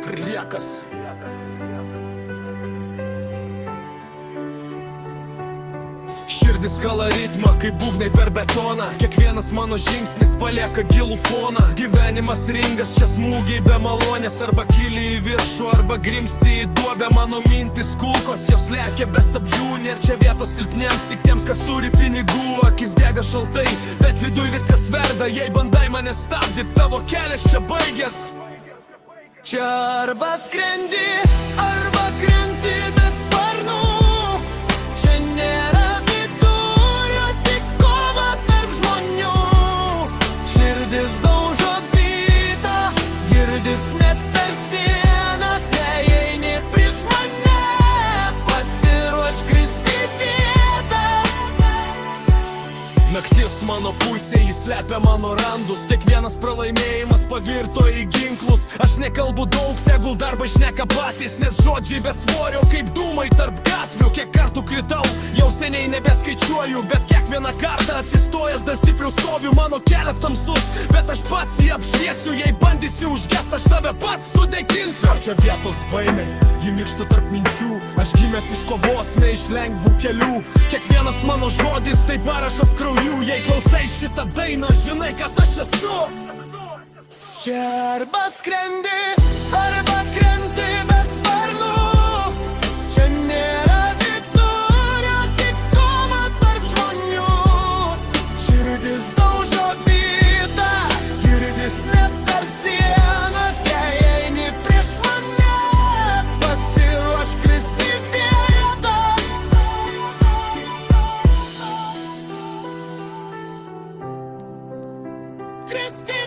Priekas. Širdis kala ritmą, kaip būgnai per betoną. Kiekvienas mano žingsnis palieka gilų foną. Gyvenimas ringas, čia smūgiai be malonės. Arba kyli į viršų, arba grimsti į duobę. Mano mintis kulkos, jos lekia be stabdžių. Nėr čia vietos silpniems, tik tiems, kas turi pinigų. Akis dega šaltai, bet viduj viskas verda. Jei bandai mane stabdyt, tavo kelias čia baigės. Čia arba skrendi, arba krenti be sparnų. Čia nėra vidurio, tik kova tarp žmonių. Širdis daužo bytą, girdis net per sienas. Jei eini prieš mane, pasiruošk kristi vietą. Naktis mano pusė, jis slepia mano randus. Kiekvienas pralaimėjimas pavirto į ginklus. Aš nekalbu daug, tegul darbai šneka patys. Nes žodžiai be svorio kaip dūmai tarp gatvių. Kiek kartų kritau, jau seniai nebeskaičiuoju. Bet kiekvieną kartą atsistojęs dar stipriau stoviu. Mano kelias tamsus, bet aš pats jį apšviesiu. Jei bandysi užgest, aš tave pats sudeginsiu. Ar čia vietos baimei, ji miršta tarp minčių. Aš gimęs iš kovos, ne iš lengvų kelių. Kiekvienas mano žodis tai parašas krauju. Jei klausai šitą dainą, žinai kas aš esu. Čia arba skrendi, arba krenti be sparnų. Čia nėra vidurio, tik kova tarp žmonių. Širdis daužo bytą, girdis net per sienas. Jei eini prieš mane, pasiruošk kristi vietą. Kristi